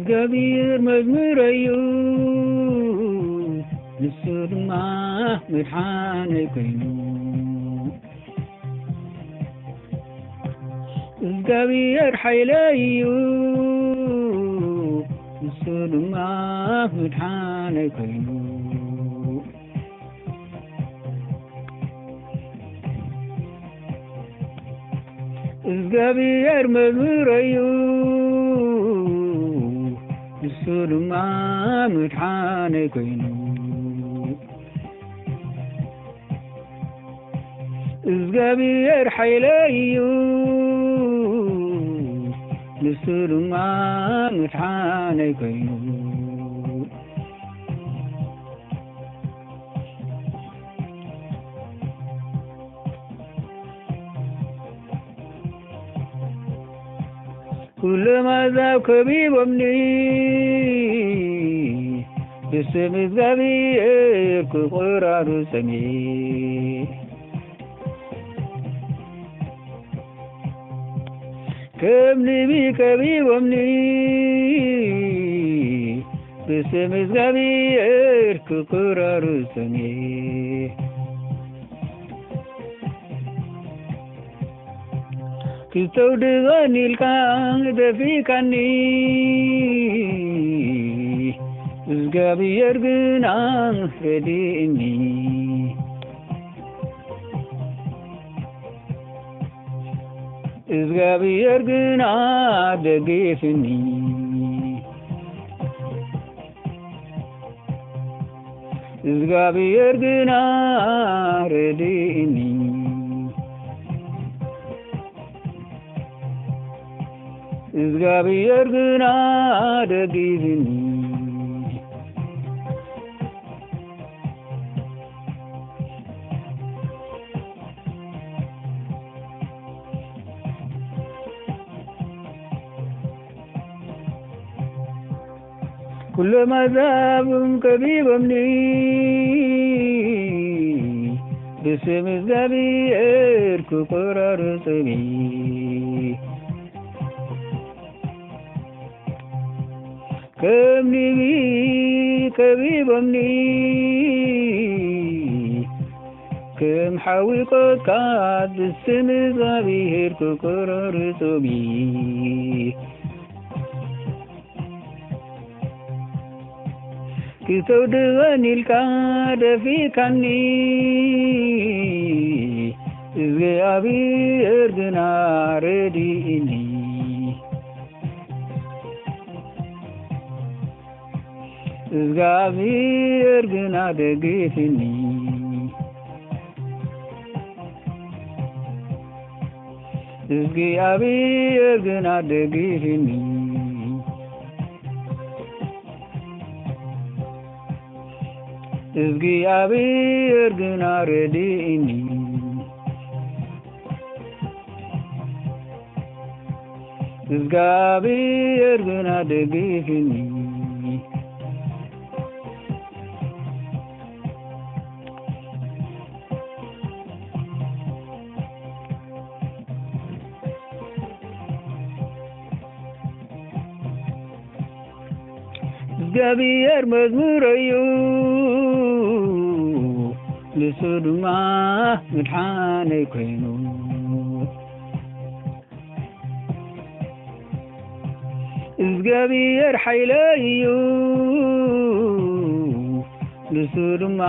እግዚአብሔር መዝሙረዩ ንሱ ድማ መድሓነይ ኮይኑ እግዚአብሔር ሓይለዩ ንሱ ድማ መድሓነይ ኮይኑ እግዚአብሔር መዝሙረዩ ንሱ ድማ መድሓነይ ኮይኑ እግዚአብሔር ሓይለዩ ንሱ ድማ መድሓነይ ኮይኑ ኩሎም አሕዛብ ከቢቦምኒ ብስም እግዚአብሔር ክቆራርጹኒ ከም ንቢ ከቢቦምኒ ብስም እግዚአብሔር ክቆራርጹኒ ክተውድቀኒ ኢልካ ደፊካኒ እግዚአብሔር ግና ረዲእኒ እግዚአብሔር ግና ደጊፍኒ እግዚአብሔር ግና ረዲእኒ እግዚአብሔር ግና ደጊፍኒ ኩሎም አሕዛብ ከቢቦምኒ ብስም እግዚአብሔር ክቆራርጹኒ ከም ንቢ ከቢቦምኒ ከም ሓዊ ቆጥቃጥ ብስም እግዚአብሔር ክቆራርጹኒ ክተውድቀኒ ኢልካ ደፊካኒ እግዚአብሔር ግና ረዲእኒ እግዚአብሔር ግና ደጊፍኒ እግዚአብሔር ግና ደጊፍኒ እግዚአብሔር ግና ረዲእኒ እግዚአብሔር ግና ደጊፍኒ እግዚአብሔር መዝሙረዩ ንሱ ድማ መድሓነይ ኮይኑ እግዚአብሔር ሓይለዩ ንሱ ድማ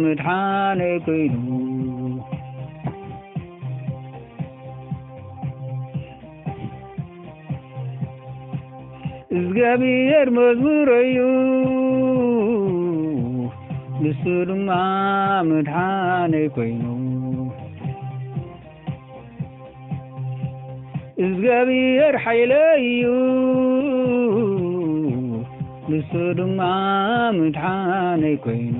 መድሓነይ ኮይኑ እግዚአብሔር መዝሙረዩ ንሱ ድማ መድሓነይ ኮይኑ እግዚአብሔር ሓይለዩ ንሱ ድማ መድሓነይ ኮይኑ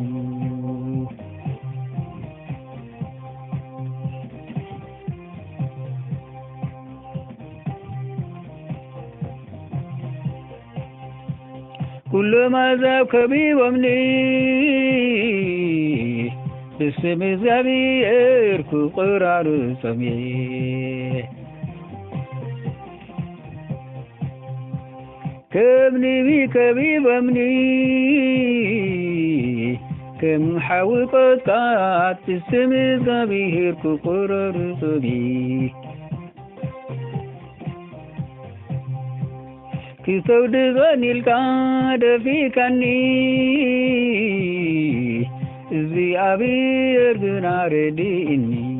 ኩሎም አሕዛብ ከቢቦምኒ ብስም እግዚአብሔር ክቆራርጹኒ كبني كبيبمني كم حوقت قات السمز بهير كقرر صبي كتود غني الكاد في كني زي أبي أرجنا رديني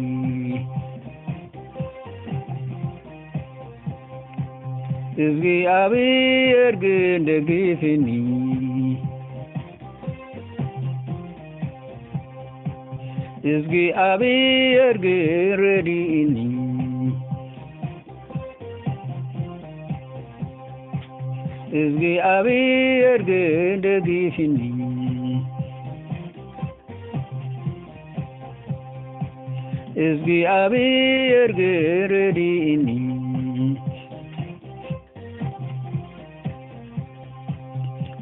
زي أبي أرجن دقيفني زي أبي أرجن رديني زي أبي أرجن دقيفني زي أبي أرجن رديني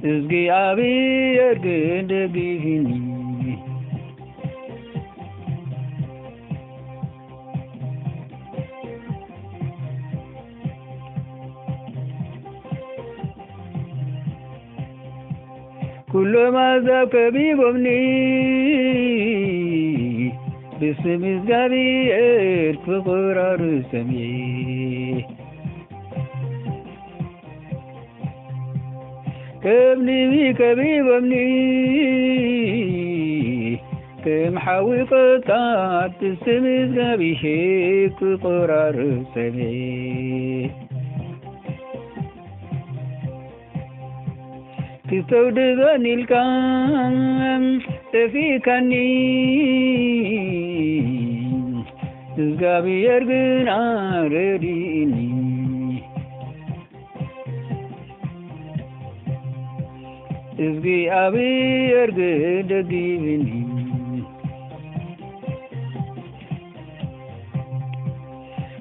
زي أبي أرجن دقيفني كل ما ذاك بيبني باسم الزبير في قرار سمي كبني بيك بيبني كم حاوي قطعت اسم الزبير في قرار سمي كتود غني الكام تفيكني زغابي يرغنا رديني زغي أبي يرغن دقيبني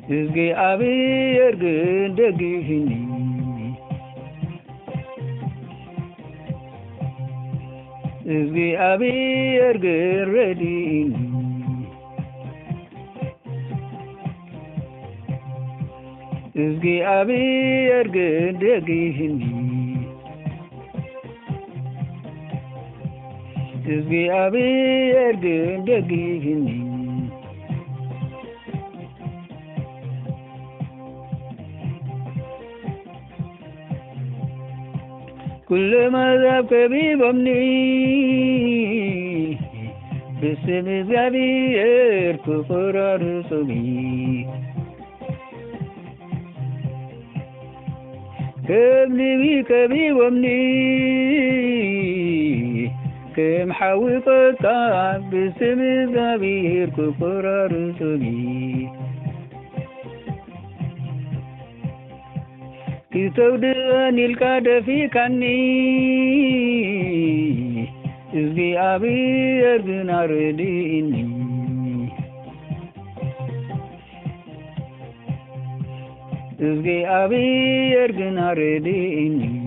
زغي أبي يرغن دقيبني زغي أبي أرجع رديني زغي أبي أرجع دقيقني زغي أبي أرجع دقيقني كل ما ذاك بيبمني باسم الزبير كقرار صبي كبني بيك بيبمني كم حاوي قطع باسم الزبير كقرار صبي كتود غني الكاد في كني زغي أبي أرجنا رديني زغي أبي أرجنا رديني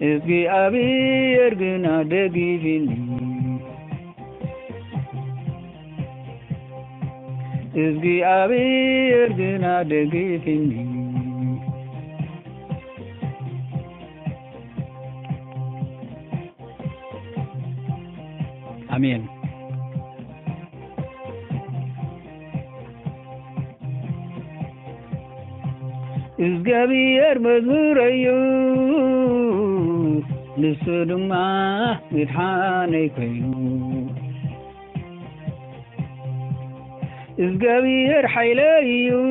زغي أبي أرجنا دقيقني زغي أبي أرجنا دقيقني آمين زغابي مزمور أيوب نسدما مدحاني كينو زغابي حيلايو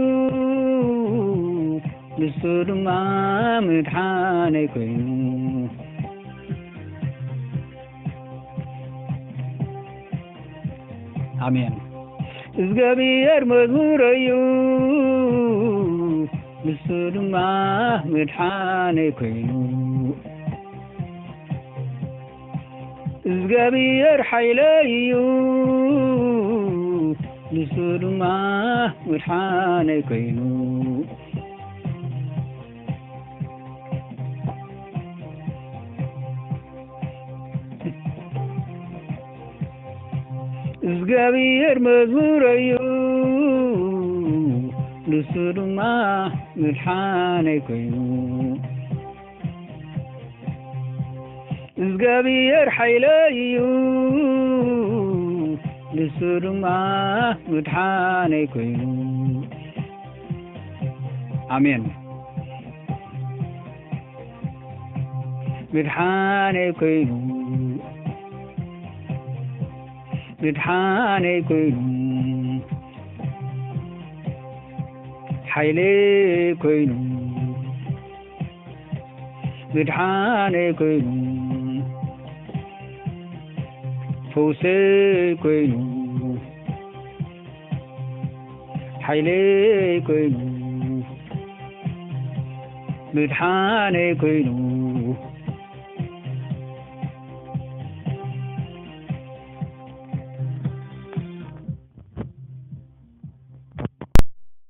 نسدما مدحاني كينو آمين زغابي مزمور أيوب نسدما مدحاني كينو زغابي حيلايو نسدما مدحاني كينو زغابي مزمور أيوب ንሱ ድማ ምድሓነይ ኮይኑ እግዚአብሔር ሓይለይ እዩ ንሱ ድማ ምድሓነይ ኮይኑ አሜን ምድሓነይ ኮይኑ ምድሓነይ ኮይኑ ሓይለይ ኮይኑ ምድሓነይ ኮይኑ ፈውሰይ ኮይኑ ሓይለይ ኮይኑ ምድሓነይ ኮይኑ